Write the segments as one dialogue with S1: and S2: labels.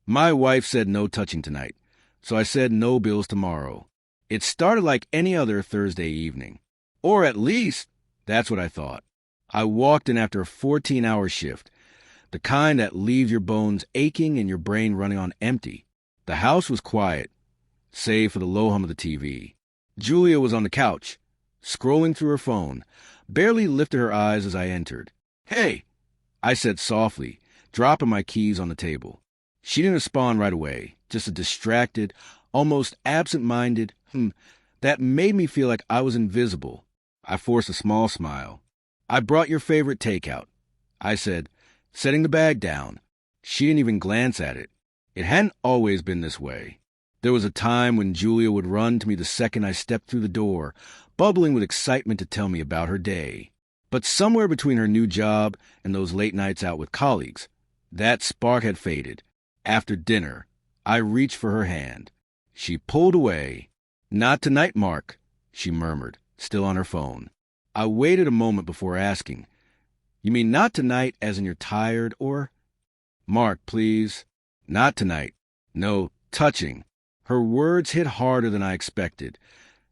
S1: My wife said no touching tonight, so I said no bills tomorrow. It started like any other Thursday evening. Or at least, that's what I thought. I walked in after a 14-hour shift, the kind that leaves your bones aching and your brain running on empty. The house was quiet, save for the low hum of the TV. Julia was on the couch, scrolling through her phone, barely lifted her eyes as I entered. "Hey," I said softly, dropping my keys on the table. She didn't respond right away, just a distracted, almost absent-minded that made me feel like I was invisible. I forced a small smile. "I brought your favorite takeout," I said, setting the bag down. She didn't even glance at it. It hadn't always been this way. There was a time when Julia would run to me the second I stepped through the door, bubbling with excitement to tell me about her day. But somewhere between her new job and those late nights out with colleagues, that spark had faded. After dinner, I reached for her hand. She pulled away. "Not tonight, Mark," she murmured, still on her phone. I waited a moment before asking, "You mean not tonight as in you're tired, or—" "Mark, please." "Not tonight. No touching." Her words hit harder than I expected,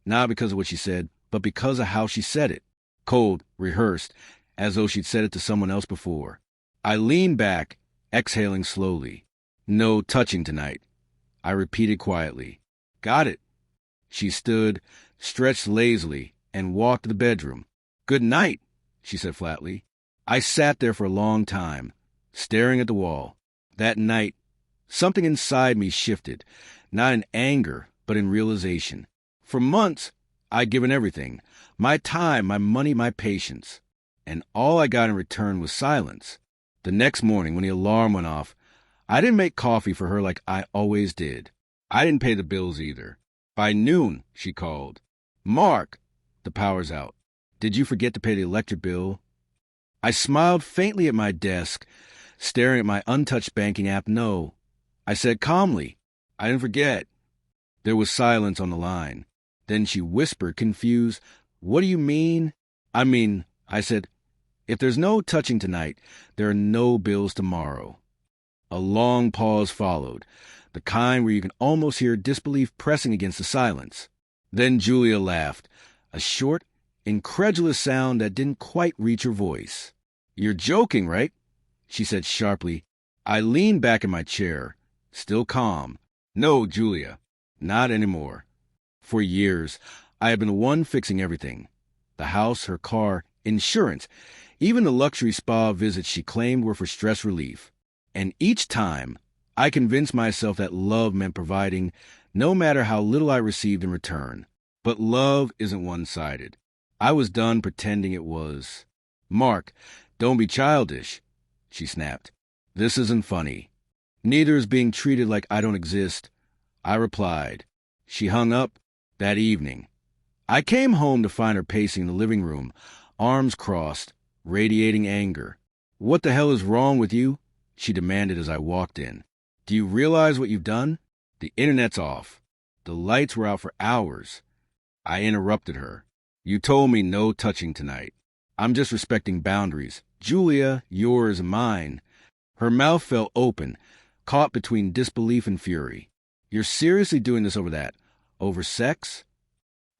S1: not because of what she said, but because of how she said it. Cold, rehearsed, as though she'd said it to someone else before. I leaned back, exhaling slowly. "No touching tonight," I repeated quietly. "Got it." She stood, stretched lazily, and walked to the bedroom. "Good night," she said flatly. I sat there for a long time, staring at the wall. That night, something inside me shifted, not in anger, but in realization. For months, I'd given everything, my time, my money, my patience, and all I got in return was silence. The next morning, when the alarm went off, I didn't make coffee for her like I always did. I didn't pay the bills either. By noon, she called. "Mark, the power's out. Did you forget to pay the electric bill?" I smiled faintly at my desk, staring at my untouched banking app. "No," I said calmly. "I didn't forget." There was silence on the line. Then she whispered, confused, "What do you mean?" I said, "If there's no touching tonight, there are no bills tomorrow." A long pause followed, the kind where you can almost hear disbelief pressing against the silence. Then Julia laughed, a short, incredulous sound that didn't quite reach her voice. "You're joking, right?" she said sharply. I leaned back in my chair, still calm. "No, Julia, not anymore." For years, I had been the one fixing everything. The house, her car, insurance, even the luxury spa visits she claimed were for stress relief. And each time, I convinced myself that love meant providing, no matter how little I received in return. But love isn't one-sided. I was done pretending it was. "Mark, don't be childish," she snapped. "This isn't funny. Neither is being treated like I don't exist," I replied. She hung up that evening. I came home to find her pacing in the living room, arms crossed, radiating anger. "What the hell is wrong with you?" she demanded as I walked in. "Do you realize what you've done? The internet's off. The lights were out for hours." I interrupted her. "You told me no touching tonight. I'm just respecting boundaries. Julia, yours and mine." Her mouth fell open, caught between disbelief and fury. "You're seriously doing this over that? Over sex?"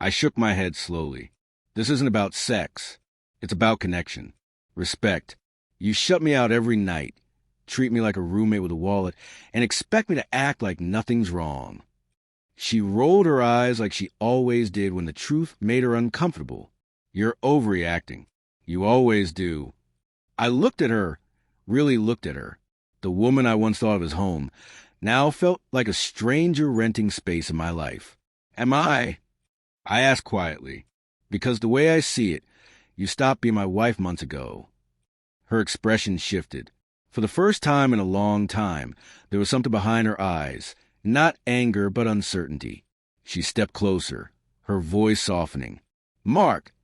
S1: I shook my head slowly. "This isn't about sex. It's about connection. Respect. You shut me out every night, treat me like a roommate with a wallet, and expect me to act like nothing's wrong." She rolled her eyes like she always did when the truth made her uncomfortable. "You're overreacting. You always do." I looked at her, really looked at her. The woman I once thought of as home now felt like a stranger renting space in my life. "Am I?" I asked quietly. "Because the way I see it, you stopped being my wife months ago." Her expression shifted. For the first time in a long time, there was something behind her eyes, not anger but uncertainty. She stepped closer, her voice softening. "Mark,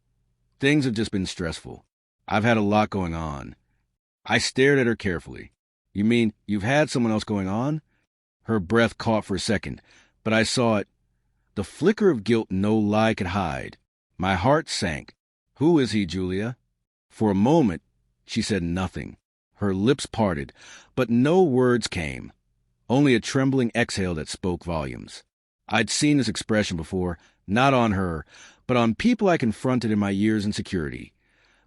S1: things have just been stressful. I've had a lot going on." I stared at her carefully. "You mean you've had someone else going on?" Her breath caught for a second, but I saw it. The flicker of guilt no lie could hide. My heart sank. "Who is he, Julia?" For a moment, she said nothing. Her lips parted, but no words came. only a trembling exhale that spoke volumes. I'd seen this expression before, not on her, but on people I confronted in my years in security.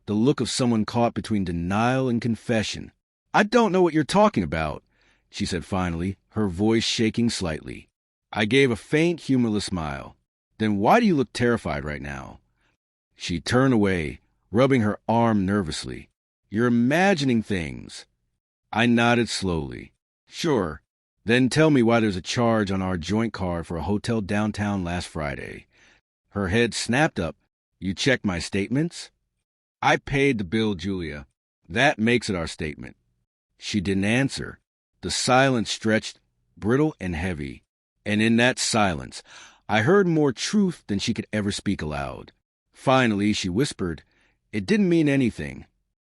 S1: The look of someone caught between denial and confession. "I don't know what you're talking about," she said finally, her voice shaking slightly. I gave a faint, humorless smile. "Then why do you look terrified right now?" She turned away, rubbing her arm nervously. "You're imagining things." I nodded slowly. "Sure. Then tell me why there's a charge on our joint card for a hotel downtown last Friday." Her head snapped up. "You checked my statements?" "I paid the bill, Julia. That makes it our statement." She didn't answer. The silence stretched, brittle and heavy. And in that silence, I heard more truth than she could ever speak aloud. Finally, she whispered, "It didn't mean anything."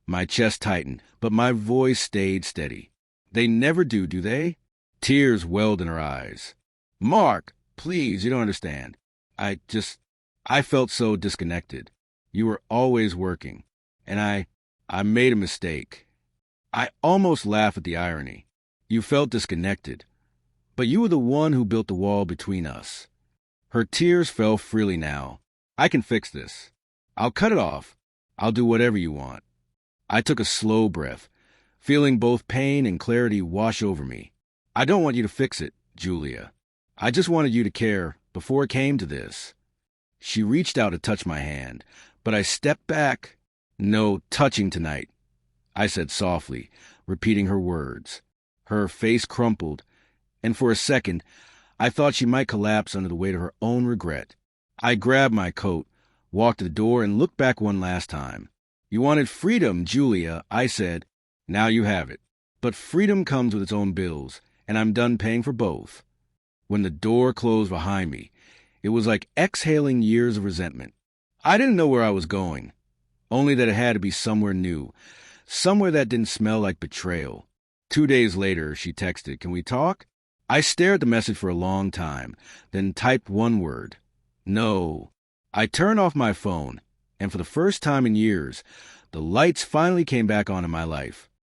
S1: My chest tightened, but my voice stayed steady. "They never do they?" Tears welled in her eyes. "Mark, please, you don't understand. I felt so disconnected. You were always working. And I made a mistake." I almost laughed at the irony. You felt disconnected. But you were the one who built the wall between us. Her tears fell freely now. "I can fix this. I'll cut it off. I'll do whatever you want." I took a slow breath, feeling both pain and clarity wash over me. "I don't want you to fix it, Julia. I just wanted you to care before it came to this." She reached out to touch my hand, but I stepped back. "No touching tonight," I said softly, repeating her words. Her face crumpled, and for a second, I thought she might collapse under the weight of her own regret. I grabbed my coat, walked to the door, and looked back one last time. "You wanted freedom, Julia," I said. "Now you have it. But freedom comes with its own bills, and I'm done paying for both." When the door closed behind me, it was like exhaling years of resentment. I didn't know where I was going, only that it had to be somewhere new, somewhere that didn't smell like betrayal. 2 days later, she texted, "Can we talk?" I stared at the message for a long time, then typed one word: "No." I turned off my phone, and for the first time in years, the lights finally came back on in my life.